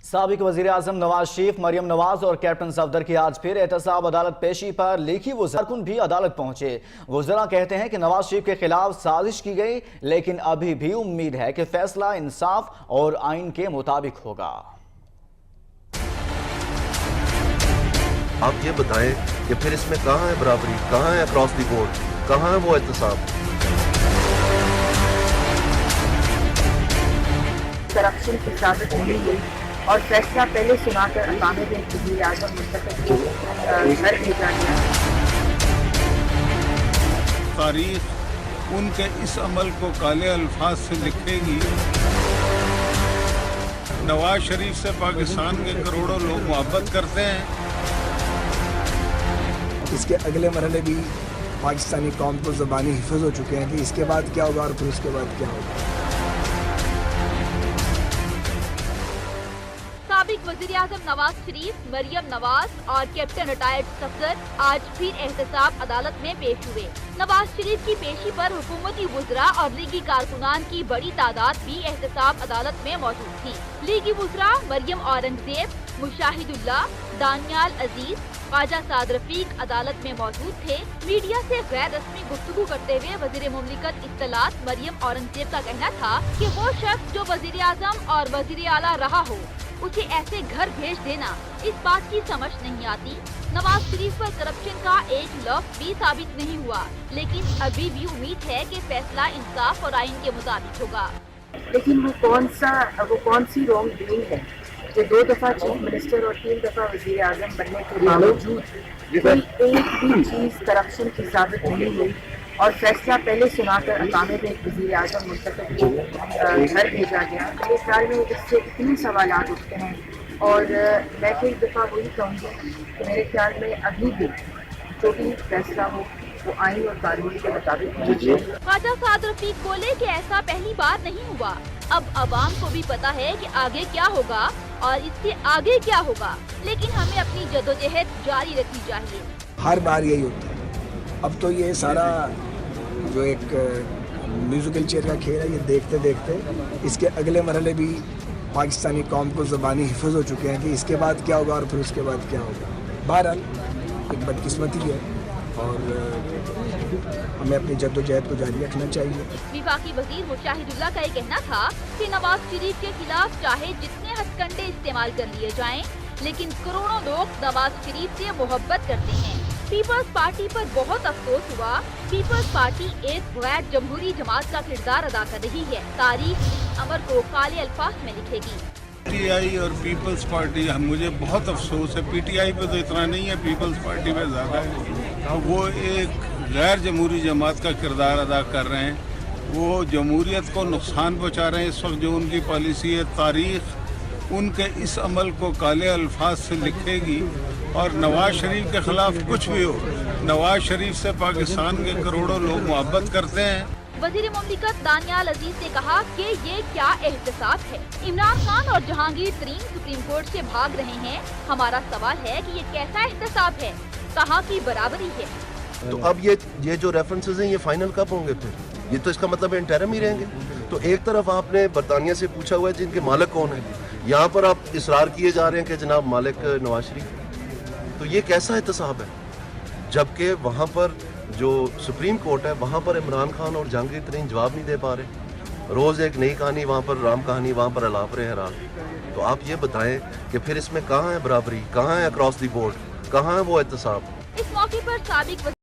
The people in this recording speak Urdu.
سابق وزیر اعظم نواز شریف، مریم نواز اور کیپٹن صفدر کی آج پھر احتساب عدالت پیشی پر لکھی کارکن بھی عدالت پہنچے۔ وزراء کہتے ہیں کہ نواز شریف کے خلاف سازش کی گئی، لیکن ابھی بھی امید ہے کہ فیصلہ انصاف اور آئین کے مطابق ہوگا۔ آپ یہ بتائیں کہ پھر اس میں کہاں ہے برابری، کہاں ہے اکراس دی بورڈ، کہاں ہے وہ احتساب؟ کرپشن کی ثابت نہیں ہوئی اور فیصلہ پہلے سنا کر اقامت وزیر اعظم منتخب کو گھر بھیجا گیا۔ تاریخ ان کے اس عمل کو کالے الفاظ سے لکھے گی۔ نواز شریف سے پاکستان کے کروڑوں لوگ محبت کرتے ہیں۔ اس کے اگلے مرحلے بھی پاکستانی قوم کو زبانی حفظ ہو چکے ہیں کہ اس کے بعد کیا ہوگا اور پھر اس کے بعد کیا ہوگا۔ سابق وزیر اعظم نواز شریف، مریم نواز اور کیپٹن ریٹائرڈ صفدر آج پھر احتساب عدالت میں پیش ہوئے۔ نواز شریف کی پیشی پر حکومتی وزراء اور لیگی کارکنان کی بڑی تعداد بھی احتساب عدالت میں موجود تھی۔ لیگی وزراء مریم اورنگزیب، مشاہد اللہ، دانیال عزیز، خواجہ سعد رفیق عدالت میں موجود تھے۔ میڈیا سے غیر رسمی گفتگو کرتے ہوئے وزیر مملکت اطلاعات مریم اورنگزیب کا کہنا تھا کہ وہ شخص جو وزیر اعظم اور وزیر اعلیٰ رہا ہو، اسے ایسے گھر بھیج دینا اس بات کی سمجھ نہیں آتی۔ نواز شریف پر کرپشن کا ایک لفظ بھی ثابت نہیں ہوا، لیکن ابھی بھی امید ہے کہ فیصلہ انصاف اور آئین کے مطابق ہوگا۔ لیکن وہ کون سی رانگ ڈوئنگ ہے جو 2 دفعہ چیف منسٹر اور 3 دفعہ وزیر اعظم بننے کے باوجود کوئی ایک بھی چیز کرپشن کی ثابت نہیں ہوئی اور فیصلہ پہلے سنا کر اقامت وزیر اعظم منتخب کو گھر بھیجا گیا۔ میرے خیال میں اس سے اتنے سوالات اٹھتے ہیں اور میں پھر ایک دفعہ وہی کہوں گی کہ میرے خیال میں ابھی بھی جو بھی فیصلہ ہو وہ آئین اور قانون کے مطابق ہونا چاہیے۔ خواجہ سعد رفیق بولے کہ ایسا پہلی بار نہیں ہوا، اب عوام کو بھی پتا ہے کہ آگے کیا ہوگا اور اس سے آگے کیا ہوگا، لیکن ہمیں اپنی جدوجہد جاری رکھنی چاہیے۔ ہر بار یہی ہوتا ہے۔ اب تو یہ سارا جو ایک میوزیکل چیئر کا کھیل ہے، یہ دیکھتے دیکھتے اس کے اگلے مرحلے بھی پاکستانی قوم کو زبانی حفظ ہو چکے ہیں کہ اس کے بعد کیا ہوگا اور پھر اس کے بعد کیا ہوگا۔ بہرحال ایک بدقسمتی ہے اور ہمیں اپنی جدوجہد کو جاری رکھنا چاہیے۔ وفاقی وزیر مشاہد اللہ کا یہ کہنا تھا کہ نواز شریف کے خلاف چاہے جتنے ہتھ کنڈے استعمال کر لیے جائیں، لیکن کروڑوں لوگ نواز شریف سے محبت کرتے ہیں۔ پیپلز پارٹی پر بہت افسوس ہوا۔ پیپلز پارٹی ایک غیر جمہوری جماعت کا کردار ادا کر رہی ہے۔ تاریخ اس امر کو کالے الفاظ میں لکھے گی۔ پی ٹی آئی اور پیپلز پارٹی، مجھے بہت افسوس ہے، پی ٹی آئی پہ تو اتنا نہیں ہے، پیپلز پارٹی پہ زیادہ ہے۔ وہ ایک غیر جمہوری جماعت کا کردار ادا کر رہے ہیں، وہ جمہوریت کو نقصان پہنچا رہے ہیں۔ اس وقت جو ان کی پالیسی ہے، تاریخ ان کے اس عمل کو کالے الفاظ سے لکھے گی، اور نواز شریف کے خلاف کچھ بھی ہو، نواز شریف سے پاکستان کے کروڑوں لوگ محبت کرتے ہیں۔ وزیر مملکت دانیال عزیز نے کہا کہ یہ کیا احتساب ہے۔ عمران خان اور جہانگیر ترین سپریم کورٹ سے بھاگ رہے ہیں۔ ہمارا سوال ہے کہ یہ کیسا احتساب ہے، کہاں کی برابری ہے؟ تو اب یہ جو ریفرنسز ہیں یہ فائنل کب ہوں گے پھر؟ یہ تو اس کا مطلب انٹرم ہی رہیں گے۔ تو ایک طرف آپ نے برطانیہ سے پوچھا ہوا ہے جن کے مالک کون ہیں، یہاں پر آپ اصرار کیے جا رہے ہیں کہ جناب مالک نواز شریف۔ تو یہ کیسا احتساب ہے؟ جبکہ وہاں پر جو سپریم کورٹ ہے وہاں پر عمران خان اور جہانگیر ترین جواب نہیں دے پا رہے، روز ایک نئی کہانی، وہاں پر رام کہانی، وہاں پر الاپ حرام۔ تو آپ یہ بتائیں کہ پھر اس میں کہاں ہے برابری، کہاں ہے اکراس دی بورڈ، کہاں ہے وہ احتساب؟ اس موقع پر سابق